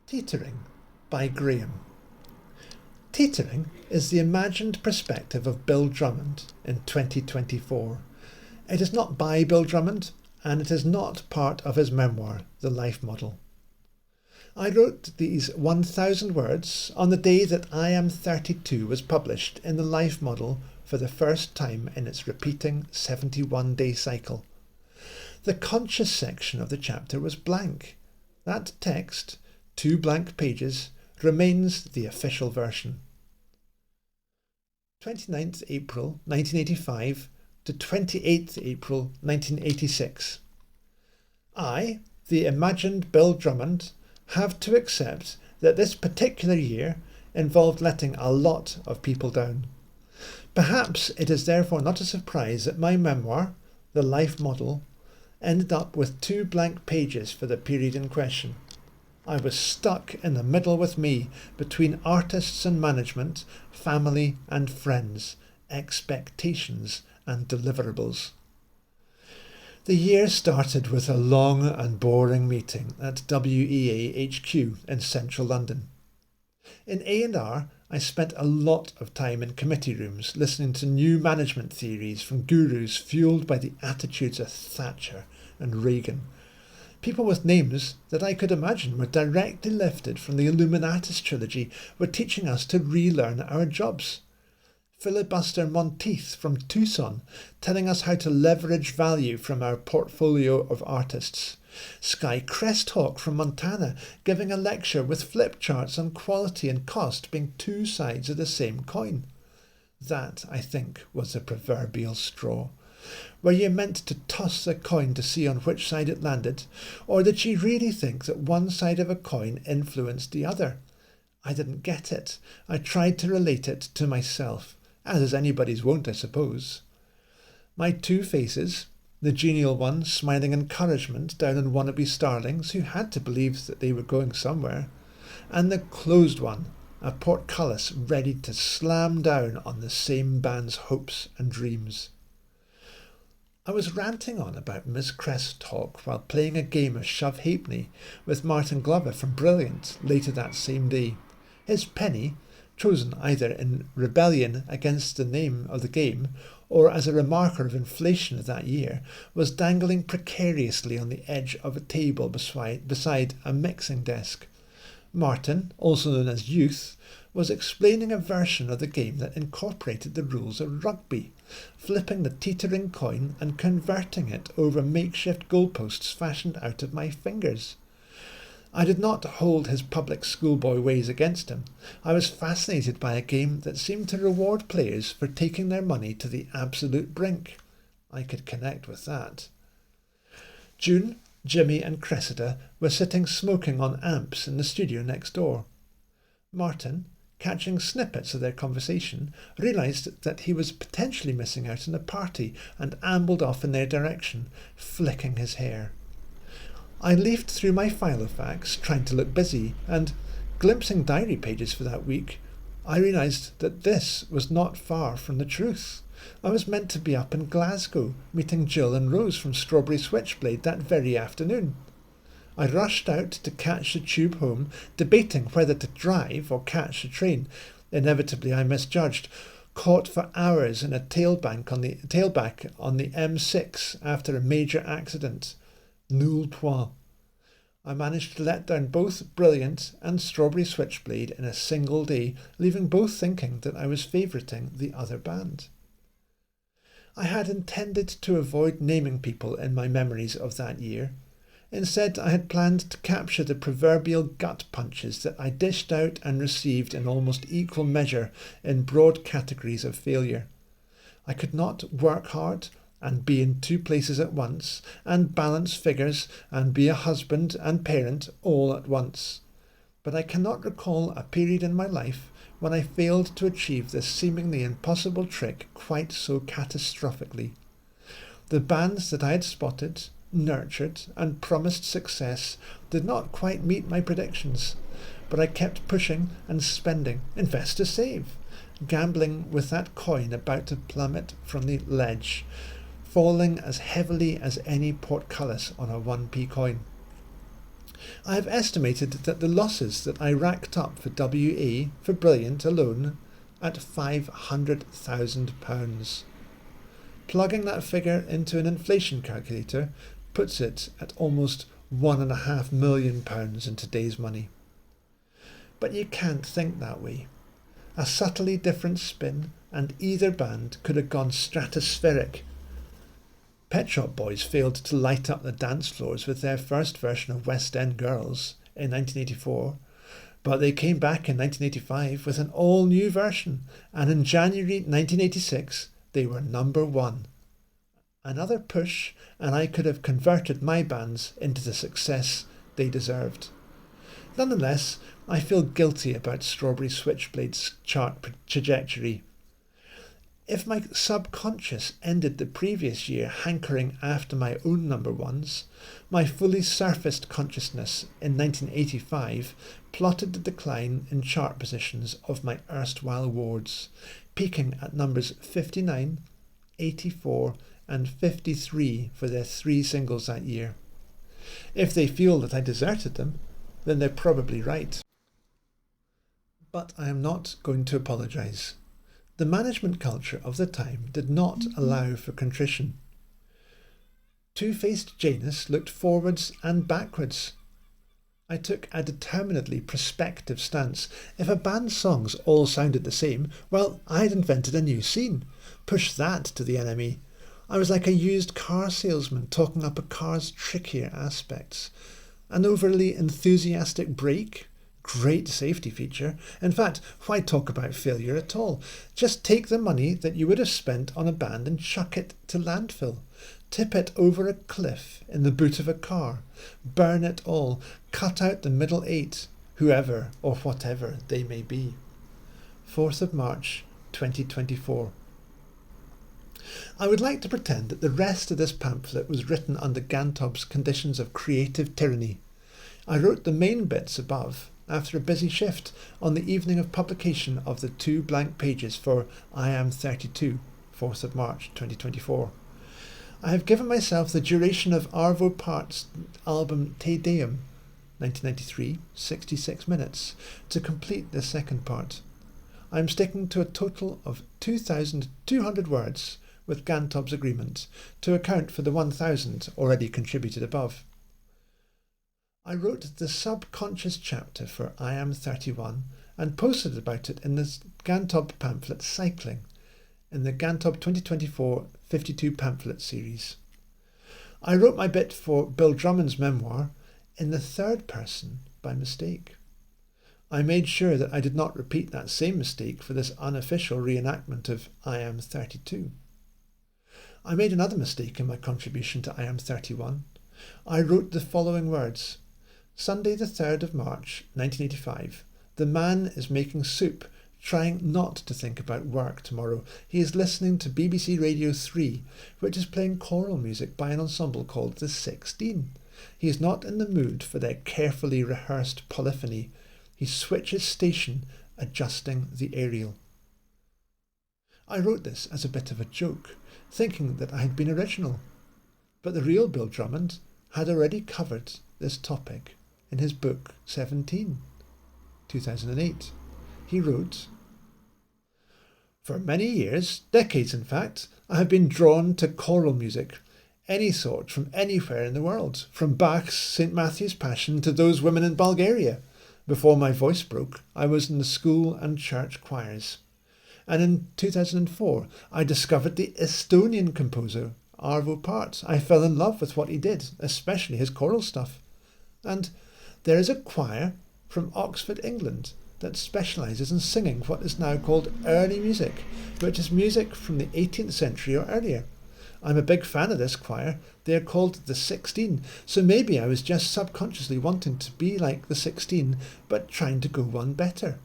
Teetering by Graham. Teetering is the imagined perspective of Bill Drummond in 2024. It is not by Bill Drummond, and it is not part of his memoir, The Life Model. I wrote these 1,000 words on the day that I Am 32 was published in The Life Model for the first time in its repeating 71-day cycle. The conscious section of the chapter was blank. That text, 2 blank pages, remains the official version. 29th April 1985 to 28th April 1986. I, the imagined Bill Drummond, have to accept that this particular year involved letting a lot of people down. Perhaps it is therefore not a surprise that my memoir, The Life Model, ended up with 2 blank pages for the period in question. I was stuck in the middle with me, between artists and management, family and friends, expectations and deliverables. The year started with a long and boring meeting at WEA HQ in central London. In A&R, I spent a lot of time in committee rooms listening to new management theories from gurus fueled by the attitudes of Thatcher and Reagan. People with names that I could imagine were directly lifted from the Illuminatus trilogy were teaching us to relearn our jobs. Filibuster Monteith from Tucson telling us how to leverage value from our portfolio of artists. Sky Cresthawk from Montana giving a lecture with flip charts on quality and cost being 2 sides of the same coin. That, I think, was the proverbial straw. Were you meant to toss the coin to see on which side it landed, or did she really think that one side of a coin influenced the other? I didn't get it. I tried to relate it to myself, as is anybody's wont, I suppose. My 2 faces, the genial one smiling encouragement down on wannabe starlings who had to believe that they were going somewhere, and the closed one, a portcullis ready to slam down on the same band's hopes and dreams. I was ranting on about Miss Cresthawk while playing a game of Shove Halfpenny with Martin Glover from Brilliant later that same day. His penny, chosen either in rebellion against the name of the game or as a remarker of inflation of that year, was dangling precariously on the edge of a table beside a mixing desk. Martin, also known as Youth, was explaining a version of the game that incorporated the rules of rugby, flipping the teetering coin and converting it over makeshift goalposts fashioned out of my fingers. I did not hold his public schoolboy ways against him. I was fascinated by a game that seemed to reward players for taking their money to the absolute brink. I could connect with that. June, Jimmy and Cressida were sitting smoking on amps in the studio next door. Martin, catching snippets of their conversation, realised that he was potentially missing out on a party and ambled off in their direction, flicking his hair. I leafed through my file of facts, trying to look busy, and, glimpsing diary pages for that week, I realised that this was not far from the truth. I was meant to be up in Glasgow, meeting Jill and Rose from Strawberry Switchblade that very afternoon. I rushed out to catch the tube home, debating whether to drive or catch the train. Inevitably I misjudged, caught for hours in a tailback on the M6 after a major accident. Nul point. I managed to let down both Brilliant and Strawberry Switchblade in a single day, leaving both thinking that I was favouriting the other band. I had intended to avoid naming people in my memories of that year. Instead, I had planned to capture the proverbial gut punches that I dished out and received in almost equal measure in broad categories of failure. I could not work hard and be in 2 places at once, and balance figures and be a husband and parent all at once. But I cannot recall a period in my life when I failed to achieve this seemingly impossible trick quite so catastrophically. The bands that I had spotted, nurtured and promised success did not quite meet my predictions, but I kept pushing and spending, invest to save, gambling with that coin about to plummet from the ledge, falling as heavily as any portcullis on a 1p coin. I have estimated that the losses that I racked up for WA for Brilliant alone at £500,000. Plugging that figure into an inflation calculator puts it at almost £1.5 million in today's money. But you can't think that way. A subtly different spin and either band could have gone stratospheric. Pet Shop Boys failed to light up the dance floors with their first version of West End Girls in 1984, but they came back in 1985 with an all-new version, and in January 1986 they were number one. Another push, and I could have converted my bands into the success they deserved. Nonetheless, I feel guilty about Strawberry Switchblade's chart trajectory. If my subconscious ended the previous year hankering after my own number ones, my fully surfaced consciousness in 1985 plotted the decline in chart positions of my erstwhile wards, peaking at numbers 59, 84 and 53 for their 3 singles that year. If they feel that I deserted them, then they're probably right. But I am not going to apologise. The management culture of the time did not allow for contrition. Two-faced Janus looked forwards and backwards. I took a determinedly prospective stance. If a band's songs all sounded the same, well, I'd invented a new scene. Push that to the enemy. I was like a used car salesman talking up a car's trickier aspects. An overly enthusiastic brake? Great safety feature. In fact, why talk about failure at all? Just take the money that you would have spent on a band and chuck it to landfill. Tip it over a cliff in the boot of a car. Burn it all. Cut out the middle 8, whoever or whatever they may be. 4th of March 2024. I would like to pretend that the rest of this pamphlet was written under Gantob's conditions of creative tyranny. I wrote the main bits above after a busy shift on the evening of publication of the 2 blank pages for I Am 32, 4th of March 2024. I have given myself the duration of Arvo Part's album Te Deum, 1993, 66 minutes, to complete the second part. I am sticking to a total of 2,200 words with Gantob's agreement to account for the 1,000 already contributed above. I wrote the subconscious chapter for I Am 31 and posted about it in the Gantob pamphlet Cycling in the Gantob 2024 52 pamphlet series. I wrote my bit for Bill Drummond's memoir in the third person by mistake. I made sure that I did not repeat that same mistake for this unofficial reenactment of I Am 32. I made another mistake in my contribution to I Am 31. I wrote the following words. Sunday the 3rd of March 1985. The man is making soup, trying not to think about work tomorrow. He is listening to BBC Radio 3, which is playing choral music by an ensemble called The 16. He is not in the mood for their carefully rehearsed polyphony. He switches station, adjusting the aerial. I wrote this as a bit of a joke, thinking that I had been original. But the real Bill Drummond had already covered this topic in his book 17, 2008. He wrote, "For many years, decades in fact, I have been drawn to choral music, any sort from anywhere in the world, from Bach's St. Matthew's Passion to those women in Bulgaria. Before my voice broke, I was in the school and church choirs. And in 2004, I discovered the Estonian composer, Arvo Part. I fell in love with what he did, especially his choral stuff. And there is a choir from Oxford, England, that specialises in singing what is now called early music, which is music from the 18th century or earlier. I'm a big fan of this choir. They are called the 16, so maybe I was just subconsciously wanting to be like the 16, but trying to go one better."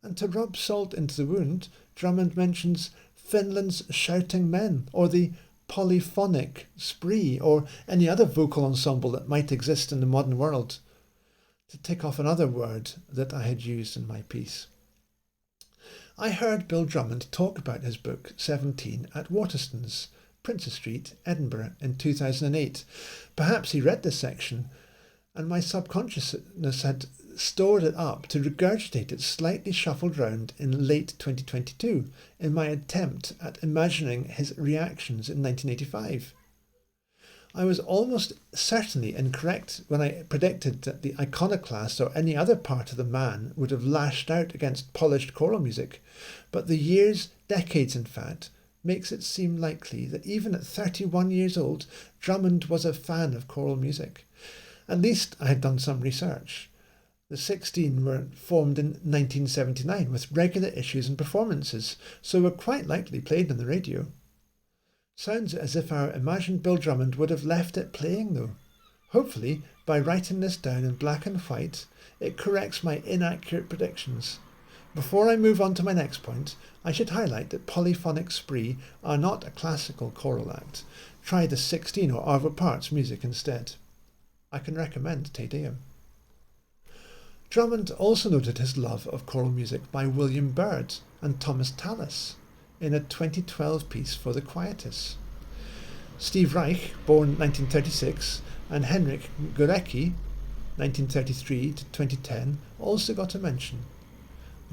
And to rub salt into the wound, Drummond mentions Finland's Shouting Men, or the polyphonic spree, or any other vocal ensemble that might exist in the modern world, to tick off another word that I had used in my piece. I heard Bill Drummond talk about his book 17 at Waterstones, Princes Street, Edinburgh in 2008. Perhaps he read this section, and my subconsciousness had stored it up to regurgitate it slightly shuffled round in late 2022 in my attempt at imagining his reactions in 1985. I was almost certainly incorrect when I predicted that the iconoclast or any other part of the man would have lashed out against polished choral music, but the years, decades in fact, makes it seem likely that even at 31 years old, Drummond was a fan of choral music. At least I had done some research. The 16 were formed in 1979 with regular issues and performances, so were quite likely played on the radio. Sounds as if our imagined Bill Drummond would have left it playing though. Hopefully, by writing this down in black and white, it corrects my inaccurate predictions. Before I move on to my next point, I should highlight that polyphonic spree are not a classical choral act. Try the 16 or Arvo Parts music instead. I can recommend Te Deum. Drummond also noted his love of choral music by William Byrd and Thomas Tallis in a 2012 piece for the Quietus. Steve Reich, born 1936, and Henryk Górecki, 1933 to 2010, also got a mention.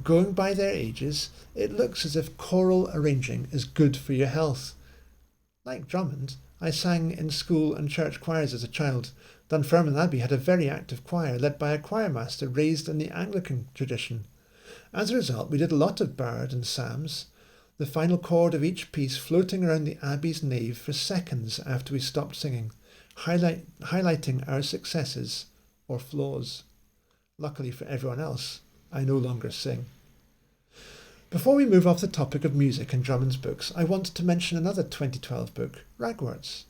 Going by their ages, it looks as if choral arranging is good for your health. Like Drummond, I sang in school and church choirs as a child. Dunfermline Abbey had a very active choir led by a choirmaster raised in the Anglican tradition. As a result, we did a lot of Byrd and Psalms, the final chord of each piece floating around the Abbey's nave for seconds after we stopped singing, highlighting our successes or flaws. Luckily for everyone else, I no longer sing. Before we move off the topic of music and Drummond's books, I wanted to mention another 2012 book, Ragworts.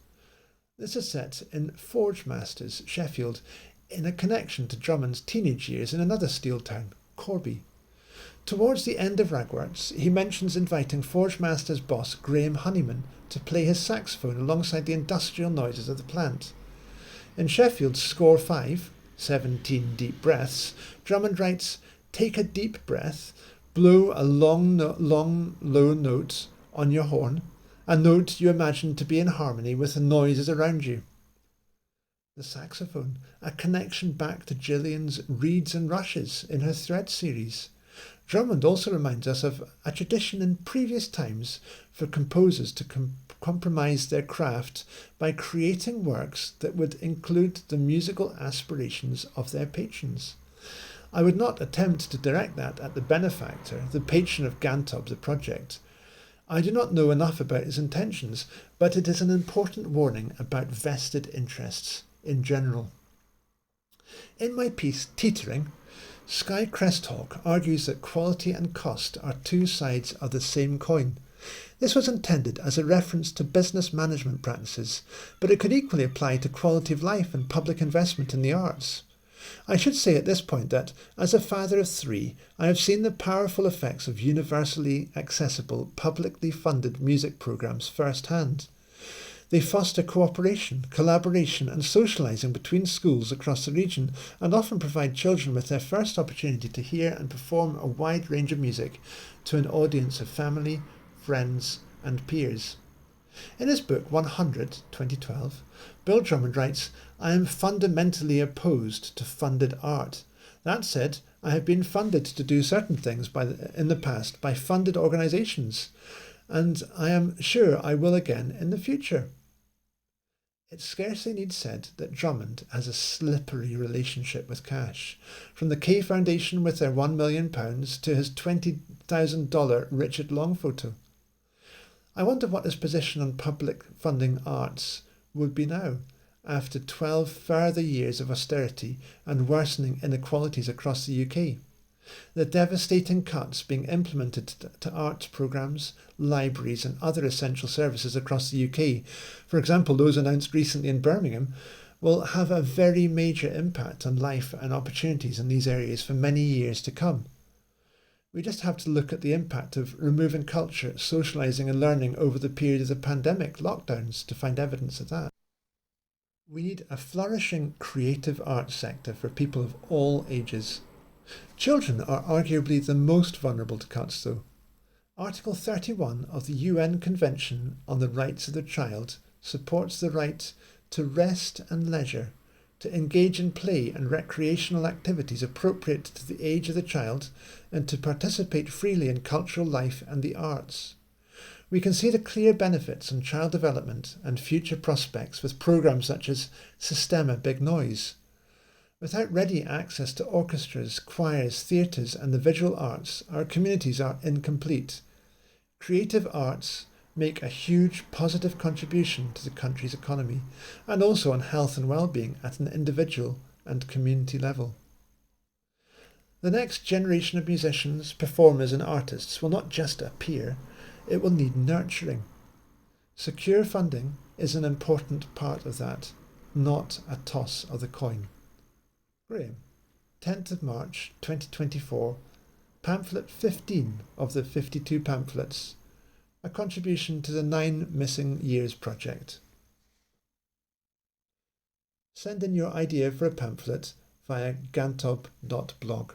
This is set in Forge Masters, Sheffield, in a connection to Drummond's teenage years in another steel town, Corby. Towards the end of Ragworts, he mentions inviting Forge Masters boss Graham Honeyman to play his saxophone alongside the industrial noises of the plant. In Sheffield's Score 5, 17 Deep Breaths, Drummond writes, "Take a deep breath, blow a long, low note on your horn, a note you imagine to be in harmony with the noises around you." The saxophone, a connection back to Gillian's Reeds and Rushes in her Thread series. Drummond also reminds us of a tradition in previous times for composers to compromise their craft by creating works that would include the musical aspirations of their patrons. I would not attempt to direct that at the benefactor, the patron of Gantob's project. I do not know enough about his intentions, but it is an important warning about vested interests in general. In my piece, Teetering, Skye Cresthawk argues that quality and cost are two sides of the same coin. This was intended as a reference to business management practices, but it could equally apply to quality of life and public investment in the arts. I should say at this point that, as a father of three, I have seen the powerful effects of universally accessible, publicly funded music programmes firsthand. They foster cooperation, collaboration and socialising between schools across the region and often provide children with their first opportunity to hear and perform a wide range of music to an audience of family, friends and peers. In his book 100, 2012, Bill Drummond writes, "I am fundamentally opposed to funded art. That said, I have been funded to do certain things in the past by funded organisations, and I am sure I will again in the future." It scarcely needs said that Drummond has a slippery relationship with cash, from the Kay Foundation with their £1 million to his $20,000 Richard Long photo. I wonder what his position on public funding arts would be now, after 12 further years of austerity and worsening inequalities across the UK. The devastating cuts being implemented to arts programmes, libraries and other essential services across the UK, for example those announced recently in Birmingham, will have a very major impact on life and opportunities in these areas for many years to come. We just have to look at the impact of removing culture, socialising and learning over the period of the pandemic lockdowns to find evidence of that. We need a flourishing creative arts sector for people of all ages. Children are arguably the most vulnerable to cuts though. Article 31 of the UN Convention on the Rights of the Child supports the right to rest and leisure, to engage in play and recreational activities appropriate to the age of the child, and to participate freely in cultural life and the arts. We can see the clear benefits on child development and future prospects with programmes such as Sistema Big Noise. Without ready access to orchestras, choirs, theatres and the visual arts, our communities are incomplete. Creative arts make a huge positive contribution to the country's economy and also on health and well-being at an individual and community level. The next generation of musicians, performers and artists will not just appear, it will need nurturing. Secure funding is an important part of that, not a toss of the coin. Graham, 10th of March 2024, pamphlet 15 of the 52 pamphlets, a contribution to the 9 Missing Years project. Send in your idea for a pamphlet via gantob.blog.